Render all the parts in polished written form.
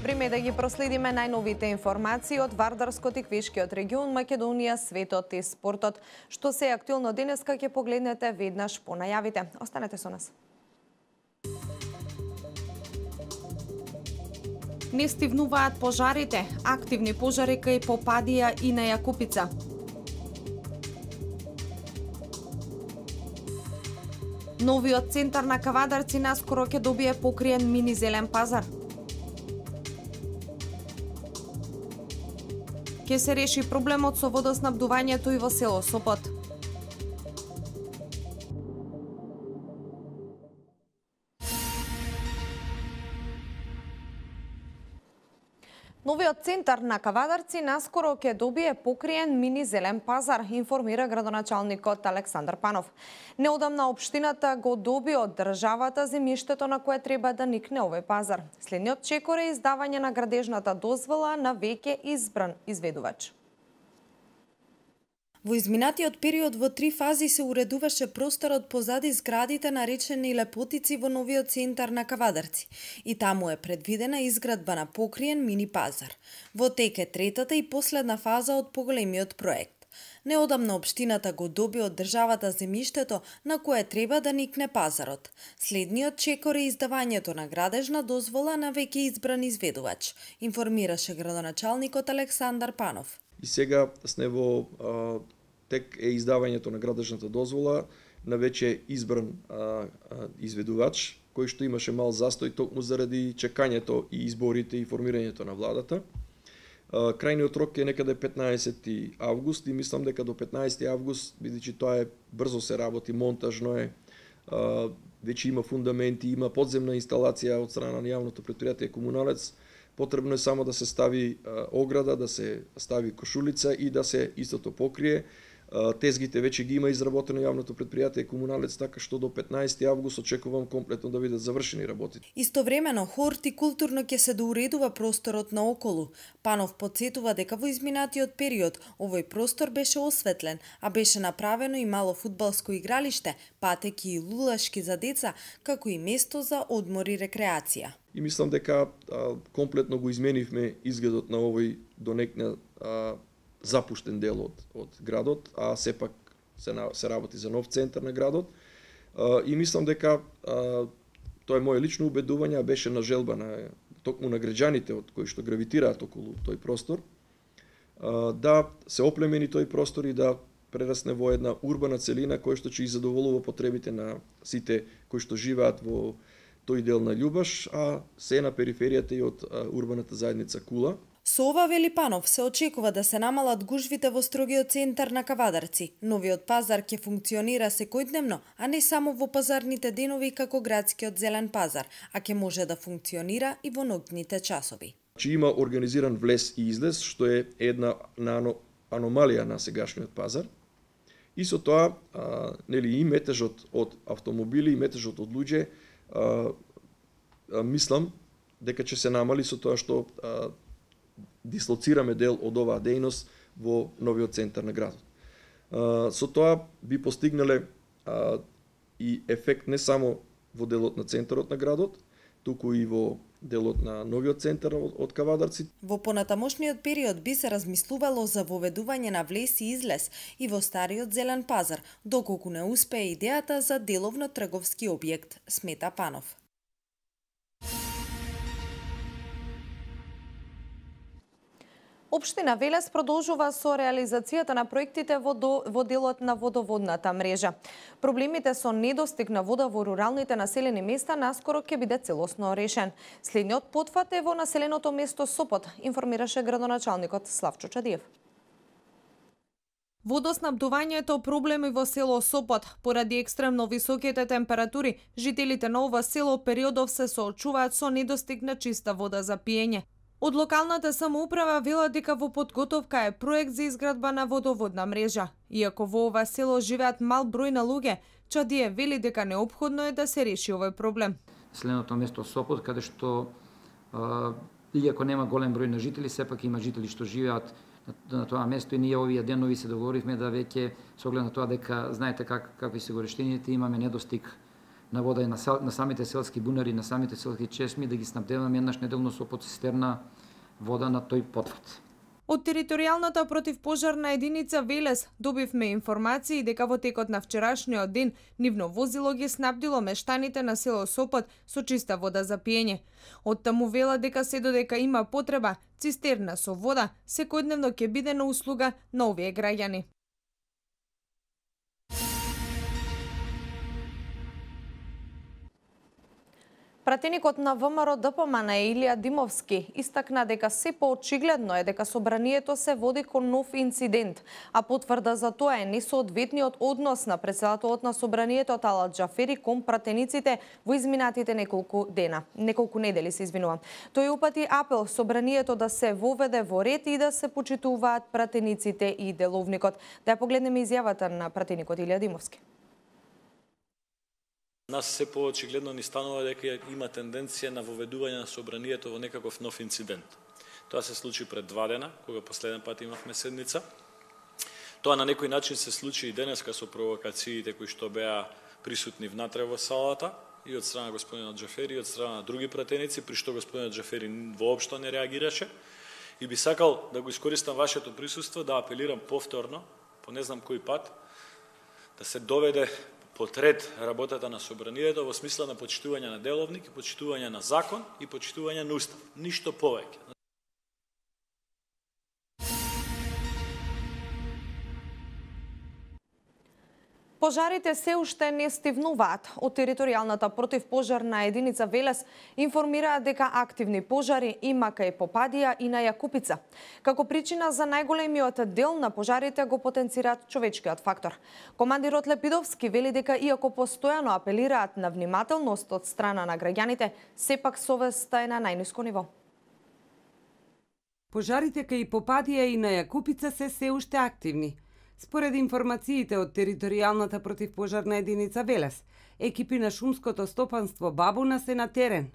Време е да ги проследиме најновите информации од Вардарскот и Квишкиот регион, Македонија, светот и спортот. Што се е актуелно денеска ќе погледнете веднаш по најавите. Останете со нас. Не стивнуваат пожарите, активни пожари кај Попадија и на Јакупица. Новиот центар на Кавадарци наскоро ќе добие покриен мини зелен пазар. Ќе се реши проблемот со водоснабдувањето и во село Сопот. Новиот центар на Кавадарци наскоро ќе добие покриен мини зелен пазар, информира градоначалникот Александар Панов. Неодамна општината го доби од државата земјиштето на кое треба да никне овој пазар. Следниот чекор е издавање на градежната дозвола на веќе избран изведувач. Во изминатиот период во 3 фази се уредуваше просторот позади зградите наречени Лепотици во новиот центар на Кавадарци и таму е предвидена изградба на покриен мини пазар. Во тек е третата и последна фаза од поголемиот проект. Неодамна општината го доби од државата земјиштето на кое треба да никне пазарот. Следниот чекор е издавањето на градежна дозвола на веќе избран изведувач, информираше градоначалникот Александар Панов. И сега сме во тек е издавањето на градежната дозвола на веќе избран изведувач, кој што имаше мал застој токму заради чекањето и изборите и формирањето на владата. Крајниот рок е некаде 15 август и мислам дека до 15 август, бидејќи тоа е брзо се работи, монтажно е, веќе има фундаменти, има подземна инсталација од страна на јавното претпријатие Комуналец. Потребно е само да се стави ограда, да се стави кошулица и да се истото покрие. Тезгите веќе ги има изработено јавното претпријатие Комуналец, така што до 15 август очекувам комплетно да бидат завршени работите. Истовремено, хортикултурно ќе се доуредува просторот наоколу. Панов потсетува дека во изминатиот период овој простор беше осветлен, а беше направено и мало фудбалско игралиште, патеки и лулашки за деца, како и место за одмор и рекреација. И мислам дека комплетно го изменивме изгледот на овој донекна запуштен дел од градот, а сепак се работи за нов центар на градот. И мислам дека тоа е моје лично убедување, а беше на желба на токму на граѓаните од кои што гравитираат околу тој простор, да се оплемени тој простор и да прерасне во една урбана целина која што ќе ги задоволува потребите на сите кои што живеат во тој дел на Љубаш, а се на периферијата и од урбаната заедница Кула. Со ова, вели Панов, се очекува да се намалат гужвите во строгиот центар на Кавадарци. Новиот пазар ќе функционира секојдневно, а не само во пазарните денови како градскиот зелен пазар, а ќе може да функционира и во ноќните часови. Че има организиран влез и излез, што е една аномалија на сегашниот пазар. И со тоа, и метежот од автомобили, и метежот од луѓе, мислам дека ќе се намали со тоа што дислоцираме дел од оваа дејност во новиот центар на градот. Со тоа би постигнале и ефект не само во делот на центарот на градот, туку и во делот на новиот центар од Кавадарци. Во понатамошниот период би се размислувало за воведување на влез и излез и во стариот зелен пазар, доколку не успее идејата за деловно трговски објект, смета Панов. Општина Велес продолжува со реализацијата на проектите во делот на водоводната мрежа. Проблемите со недостиг на вода во руралните населени места наскоро ќе биде целосно решен. Следниот потфат е во населеното место Сопот, информираше градоначалникот Славчо Чадиев. Водоснабдувањето проблеми во село Сопот. Поради екстремно високите температури, жителите на ова село периодов се соочуваат со недостиг на чиста вода за пиење. Од локалната самоуправа велат дека во подготовка е проект за изградба на водоводна мрежа. Иако во ова село живеат мал број на луѓе, Чадие вели дека неопходно е да се реши овој проблем. Следното место Сопот, каде што иако нема голем број на жители, сепак има жители што живеат на тоа место и ние овие денови се договоривме да веќе со оглед на тоа дека знаете какви се горештините, имаме недостиг на вода и на самите селски бунари, на самите селски чесми, да ги снабдеваме еднаш неделно со подцистерна вода на тој потврд. Од територијалната противпожарна единица Велес добивме информации дека во текот на вчерашниот ден нивно возило ги снабдило мештаните на село Сопот со чиста вода за пиење. Од таму вела дека се додека има потреба, цистерна со вода секојдневно ќе биде на услуга на овие граѓани. Пратеникот на ВМРО ДПМН Илија Димовски истакна дека се поочигледно е дека собранието се води кон нов инцидент, а потврда за тоа е несоодветниот однос на председателот на собранието Талат Џафери кон пратениците во изминатите неколку недели се извинувам. Тој упати апел собранието да се воведе во ред и да се почитуваат пратениците и деловникот. Да ја погледнеме изјавата на пратеникот Илија Димовски. Нас се поочигледно ни станува дека има тенденција на воведување на собранието во некаков нов инцидент. Тоа се случи пред 2 дена, кога последен пат имавме седница. Тоа на некој начин се случи и денеска со провокациите кои што беа присутни внатре во салата и од страна господинот Џафери и од страна на други пратеници, при што господинот Џафери воопшто не реагираше. И би сакал да го искористам вашето присуство да апелирам повторно, по не знам кој пат, да се доведе под ред работата на собранието во смисла на почитување на деловник, почитување на закон и почитување на устав. Ништо повеќе. Пожарите се уште не стивнуваат. Од територијалната противпожарна единица Велес информираат дека активни пожари има кај Попадија и на Јакупица. Како причина за најголемиот дел на пожарите го потенцираат човечкиот фактор. Командирот Лепидовски вели дека иако постојано апелираат на внимателност од страна на граѓаните, сепак совеста е на најниско ниво. Пожарите кај Попадија и на Јакупица се уште активни. Според информациите од територијалната противпожарна единица Велес, екипи на шумското стопанство Бабуна се на терен.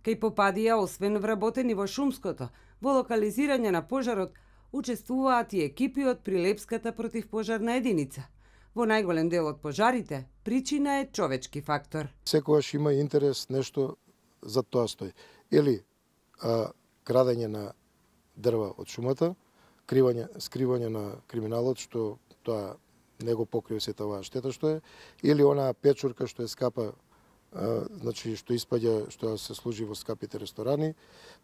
Кај Попадија, освен вработени во шумското, во локализирање на пожарот, учествуваат и екипи од Прилепската противпожарна единица. Во најголем дел од пожарите, причина е човечки фактор. Секогаш има интерес нешто за тоа стои. Или крадење на дрва од шумата, скривање на криминалот, што тоа не го покрива сета оваа штета што е, или онаа печурка што е скапа, значи што испаѓа, што се служи во скапите ресторани,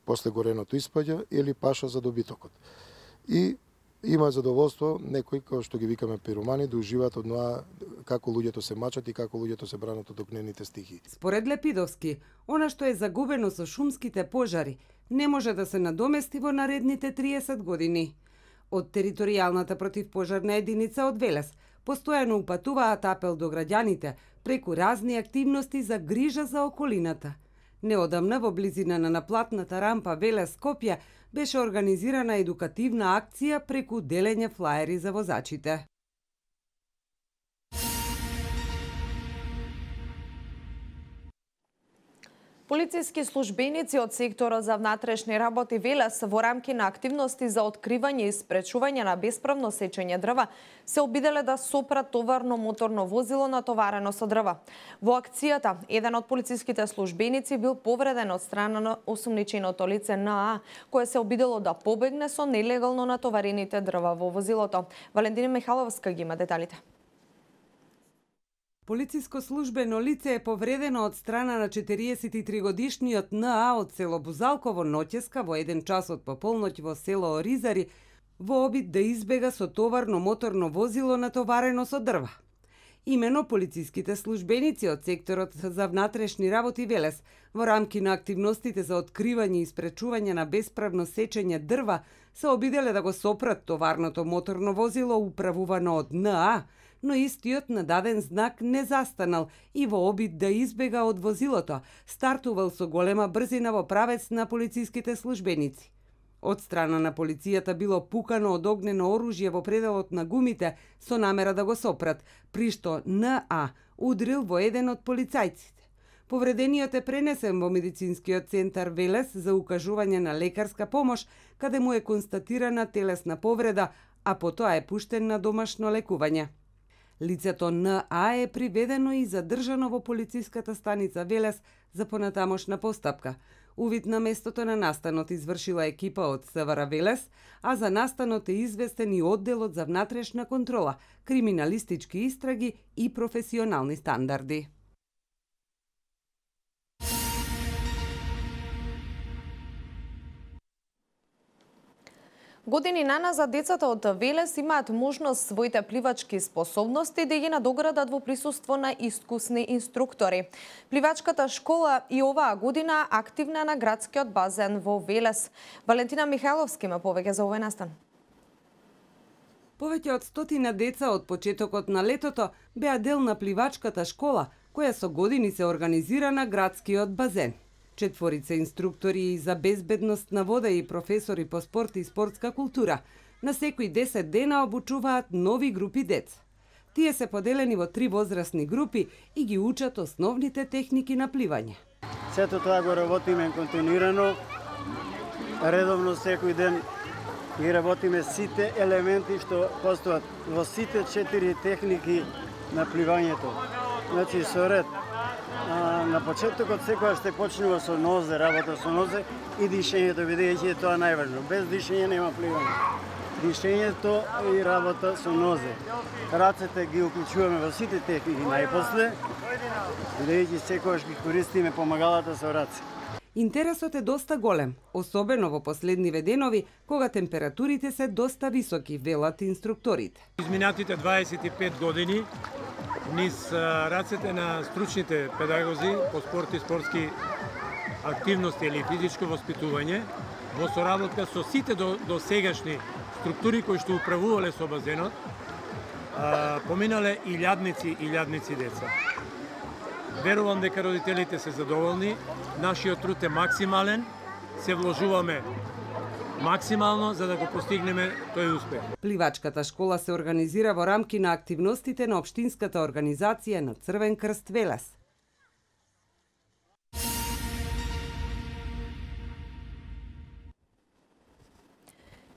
после гореното испаѓа, или паша за добитокот. И има задоволство некои кои што ги викаме пиромани да уживаат од тоа како луѓето се мачат и како луѓето се бранат од огнените стихии. Според Лепидовски, она што е загубено со шумските пожари не може да се надомести во наредните 30 години. Од територијалната противпожарна единица од Велес постојано упатуваат апел до граѓаните преку разни активности за грижа за околината. Неодамна во близина на наплатната рампа Велес Скопје беше организирана едукативна акција преку делење флаери за возачите. Полициски службеници од секторот за внатрешни работи Велес во рамки на активности за откривање и спречување на бесправно сечење дрва се обиделе да сопрат товарно моторно возило натоварено со дрва. Во акцијата, еден од полициските службеници бил повреден од страна на осумниченото лице НА, кое се обидело да побегне со нелегално натоварените дрва во возилото. Валентина Михаловска ги има деталите. Полициско службено лице е повредено од страна на 43-годишниот НА од село Бузалково ноќеска во 1 час од пополноќ во село Оризари во обид да избега со товарно моторно возило натоварено со дрва. Имено полициските службеници од секторот за внатрешни работи Велес во рамки на активностите за откривање и спречување на бесправно сечење дрва се обиделе да го сопрат товарното моторно возило управувано од НА, но истиот на даден знак не застанал и во обид да избега од возилото, стартувал со голема брзина во правец на полициските службеници. Од страна на полицијата било пукано од огнено оружје во пределот на гумите со намера да го сопрат, при што НА удрил во еден од полицајците. Повредениот е пренесен во медицинскиот центар Велес за укажување на лекарска помош, каде му е констатирана телесна повреда, а потоа е пуштен на домашно лекување. Лицето НА е приведено и задржано во полициската станица Велес за понатамошна постапка. Увид на местото на настанот извршила екипа од СВР Велес, а за настанот е известен и одделот за внатрешна контрола, криминалистички истраги и професионални стандарди. Години наназад децата од Велес имаат можност своите пливачки способности да ги надоградат во присуство на искусни инструктори. Пливачката школа и оваа година активна на градскиот базен во Велес. Валентина Михайловски има повеќе за овој настан. Повеќе од 100 деца од почетокот на летото беа дел на пливачката школа, која со години се организира на градскиот базен. 4 инструктори за безбедност на вода и професори по спорт и спортска култура на секои 10 дена обучуваат нови групи деца. Тие се поделени во 3 возрастни групи и ги учат основните техники на пливање. Сето тоа го работиме континуирано, редовно секој ден ги работиме сите елементи што постојат во сите 4 техники на пливањето. Значи со ред. На почетокот секогаш се почнува со нозе, работа со нозе и дишењето, бидејќи тоа најважно. Без дишење нема пливање. Дишењето и работа со нозе. Рацете ги уклучуваме во сите техники најпосле, бидејќи секогаш ги користиме помагалата со раце. Интересот е доста голем, особено во последниве денови, кога температурите се доста високи, велат инструкторите. Изминатите 25 години низ рацете на стручните педагози по спорт и спортски активности или физичко воспитување, во соработка со сите досегашни структури кои што управувале со базенот, поминале и илјадници деца. Верувам дека родителите се задоволни, нашиот труд е максимален, се вложуваме максимално за да го постигнеме тој успех. Пливачката школа се организира во рамки на активностите на општинската организација на Црвен крст Велес.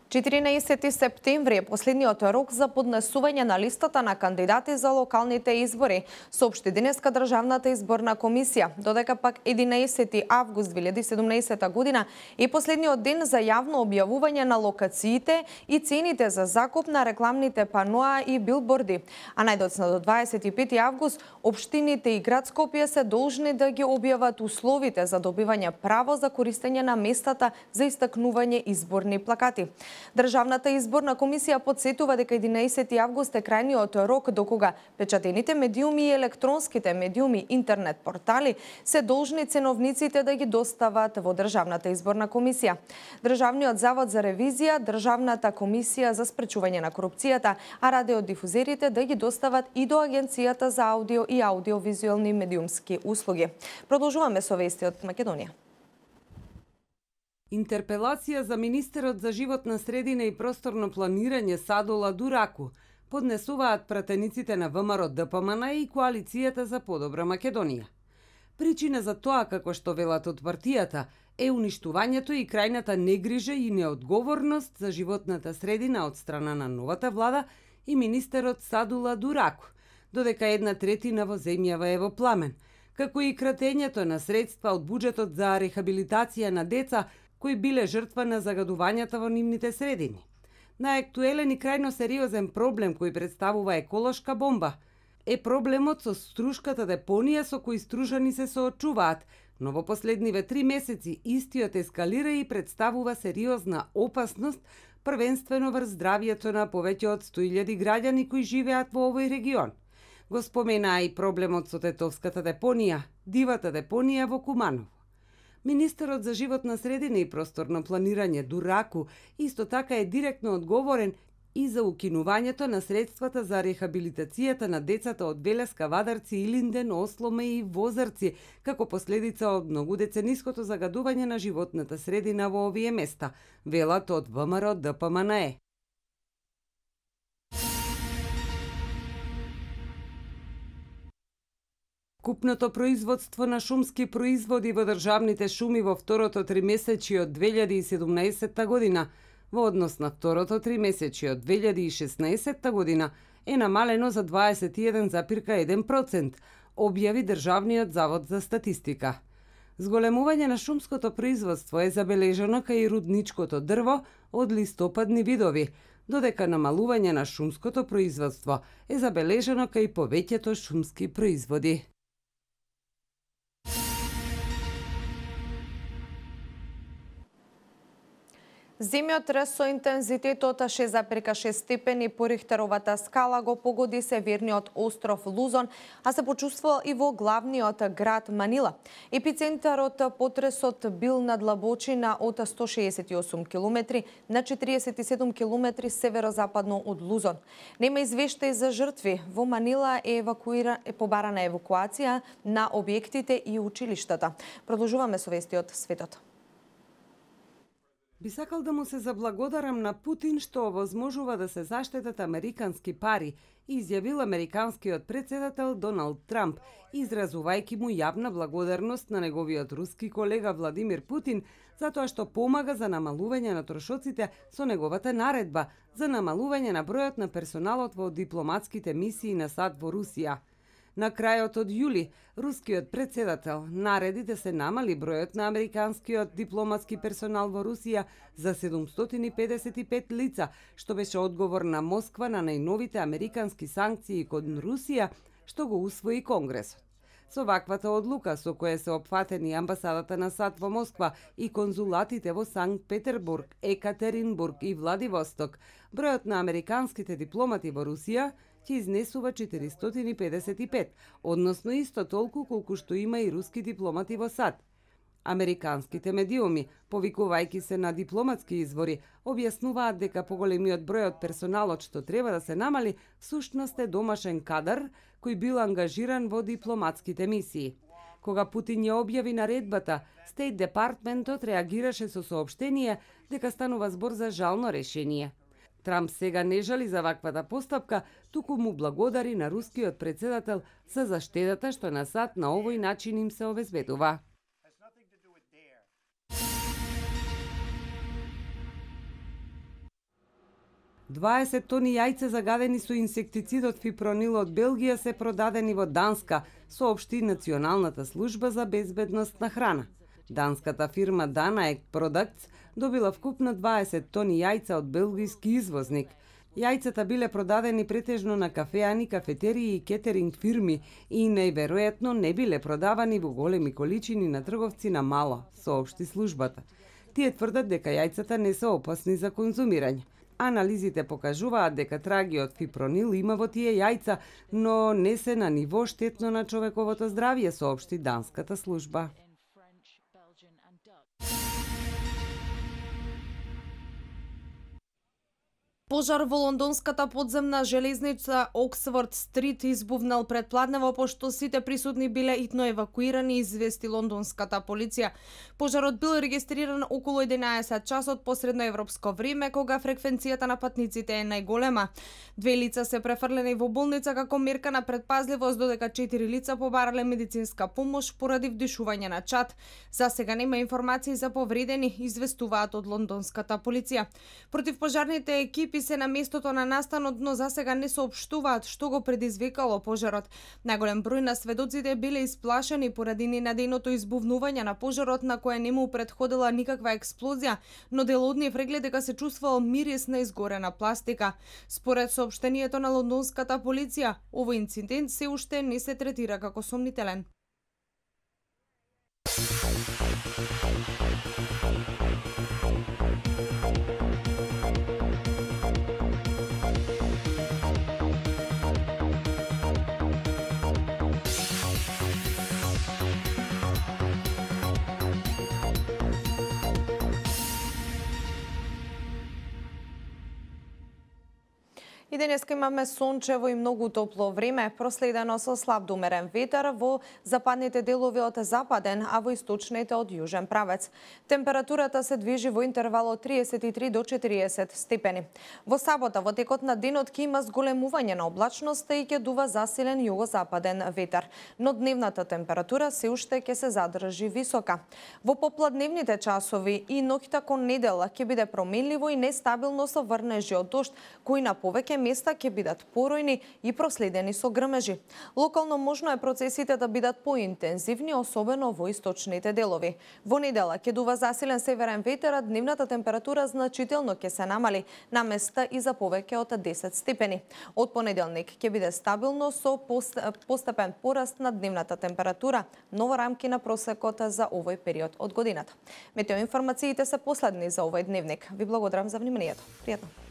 14 септември е последниот рок за поднесување на листата на кандидати за локалните избори, соопшти денеска Државната изборна комисија, додека пак 11 август 2017 година е последниот ден за јавно објавување на локациите и цените за закуп на рекламните паноа и билборди. А најдоцна до 25 август општините и град Скопје се должни да ги објават условите за добивање право за користење на местата за истакнување изборни плакати. Државната изборна комисија подсетува дека 11 август е крајниот рок до кога печатените медиуми и електронските медиуми интернет портали се должни ценовниците да ги достават во Државната изборна комисија. Државниот завод за ревизија, Државната комисија за спречување на корупцијата, а радиодифузерите да ги достават и до Агенцијата за аудио и аудиовизуелни медиумски услуги. Продолжуваме со вести од Македонија. Интерпелација за министерот за животна средина и просторно планирање Садола Дураку поднесуваат пратениците на ВМРО ДПМН и Коалицијата за подобра Македонија. Причина за тоа, како што велат од партијата, е уништувањето и крајната негрижа и неодговорност за животната средина од страна на новата влада и министерот Садола Дураку, додека 1/3 во земјава е во пламен, како и кратењето на средства од буџетот за рехабилитација на деца кои биле жртва на загадувањата во нивните средини. Најактуелен и крајно сериозен проблем кој представува еколошка бомба е проблемот со струшката депонија со кој стружани се соочуваат, но во последниве 3 месеци истиот ескалира и представува сериозна опасност првенствено врз здравјето на повеќе од 100.000 граѓани кои живеат во овој регион. Го споменаа и проблемот со тетовската депонија, дивата депонија во Куманово. Министерот за животна средина и просторно планирање Дураку исто така е директно одговорен и за укинувањето на средствата за рехабилитацијата на децата од Велеска, Вадарци, Илинден, Осломе и Возарци, како последица од многудецениското загадување на животната средина во овие места, велат од ВМРО ДПМН. Купното производство на шумски производи во државните шуми во второто тримесечие од 2017 година во однос на второто тримесечие од 2016 година е намалено за 21,1%, објави Државниот завод за статистика. Зголемување на шумското производство е забележано кај и рудничкото дрво од листопадни видови, додека намалување на шумското производство е забележано кај повеќето шумски производи. Земјотрес со интензитет од 6,6 степени по Рихтеровата скала го погоди северниот остров Лузон, а се почувствувал и во главниот град Манила. Епицентарот потресот бил на длабочина од 168 км на 47 км северозападно од Лузон. Нема извештаи за жртви. Во Манила е побарана евакуација на објектите и училиштата. Продолжуваме со вести од светот. Би сакал да му се заблагодарам на Путин што овозможува да се заштетат американски пари, изјавил американскиот претседател Доналд Трамп, изразувајќи му јавна благодарност на неговиот руски колега Владимир Путин затоа што помага за намалување на трошоците со неговата наредба за намалување на бројот на персоналот во дипломатските мисии на САД во Русија. На крајот од јули, рускиот претседател нареди да се намали бројот на американскиот дипломатски персонал во Русија за 755 лица, што беше одговор на Москва на најновите американски санкции кон Русија, што го усвои Конгресот. Со ваквата одлука, со која се опфатени амбасадата на САД во Москва и конзулатите во Санкт Петербург, Екатеринбург и Владивосток, бројот на американските дипломати во Русија ќе изнесува 455, односно исто толку колку што има и руски дипломати во САД. Американските медиуми, повикувајќи се на дипломатски извори, објаснуваат дека поголемиот број од персоналот што треба да се намали, всушност е домашен кадар кој бил ангажиран во дипломатските мисии. Кога Путин ја објави наредбата, Стейт Департментот реагираше со соопштение дека станува збор за жално решение. Трамп сега не жали за ваквата постапка, туку му благодари на рускиот претседател за заштедата што на САД на овој начин им се обезбедува. Дваесет тони јајца загадени со инсектицидот фипронил од Белгија се продадени во Данска, соопшти Националната служба за безбедност на храна. Данската фирма Danaeg Products добила вкупно 20 тони јајца од белгијски извозник. Јајцата биле продадени претежно на кафеани, кафетерии и кетеринг фирми и најверојатно не биле продавани во големи количини на трговци на мало, соопшти службата. Тие тврдат дека јајцата не се опасни за конзумирање. Анализите покажуваат дека трагиот фипронил има во тие јајца, но не се на ниво штетно на човековото здравје, соопшти данската служба. Пожар во лондонската подземна железница Оксфорд Стрит избувнал предпладнево пошто сите присутни биле итно евакуирани, извести лондонската полиција. Пожарот бил регистриран околу 11 часот по средноевропско време, кога фреквенцијата на патниците е најголема. 2 лица се префрлени во болница како мерка на предпазливост, додека 4 лица побарале медицинска помош поради вдишување на чад. За сега нема информации за повредени, известуваат од лондонската полиција. Противпожарните екипи се на местото на настанот, но за сега не соопштуваат што го предизвикало пожарот. Најголем број на сведоците биле исплашени поради ненадејното избувнување на пожарот, на која не му претходила никаква експлозија, но дел од нив рекле дека се чувствувал мирис на изгорена пластика. Според соопштението на лондонската полиција, овој инцидент се уште не се третира како сомнителен. И денеска имаме сончево и многу топло време, проследено со слаб до умерен ветер во западните делови од западен, а во источните од јужен правец. Температурата се движи во интервал од 33 до 40 степени. Во сабота, во текот на денот ќе има зголемување на облачноста и ќе дува засилен југозападен ветер, но дневната температура се уште ќе се задржи висока. Во попладневните часови и ноќта кон недела ќе биде променливо и нестабилно со врнежи од дожд, кои на повеќе места ќе бидат поројни и проследени со грмежи. Локално можно е процесите да бидат поинтензивни, особено во источните делови. Во недела ќе дува засилен северен ветер, а дневната температура значително ќе се намали, на места и за повеќе од 10 степени. Од понеделник ќе биде стабилно со постепен пораст на дневната температура, но во рамки на просекот за овој период од годината. Метеоинформациите се последни за овој дневник. Ви благодарам за вниманието. Пријатно.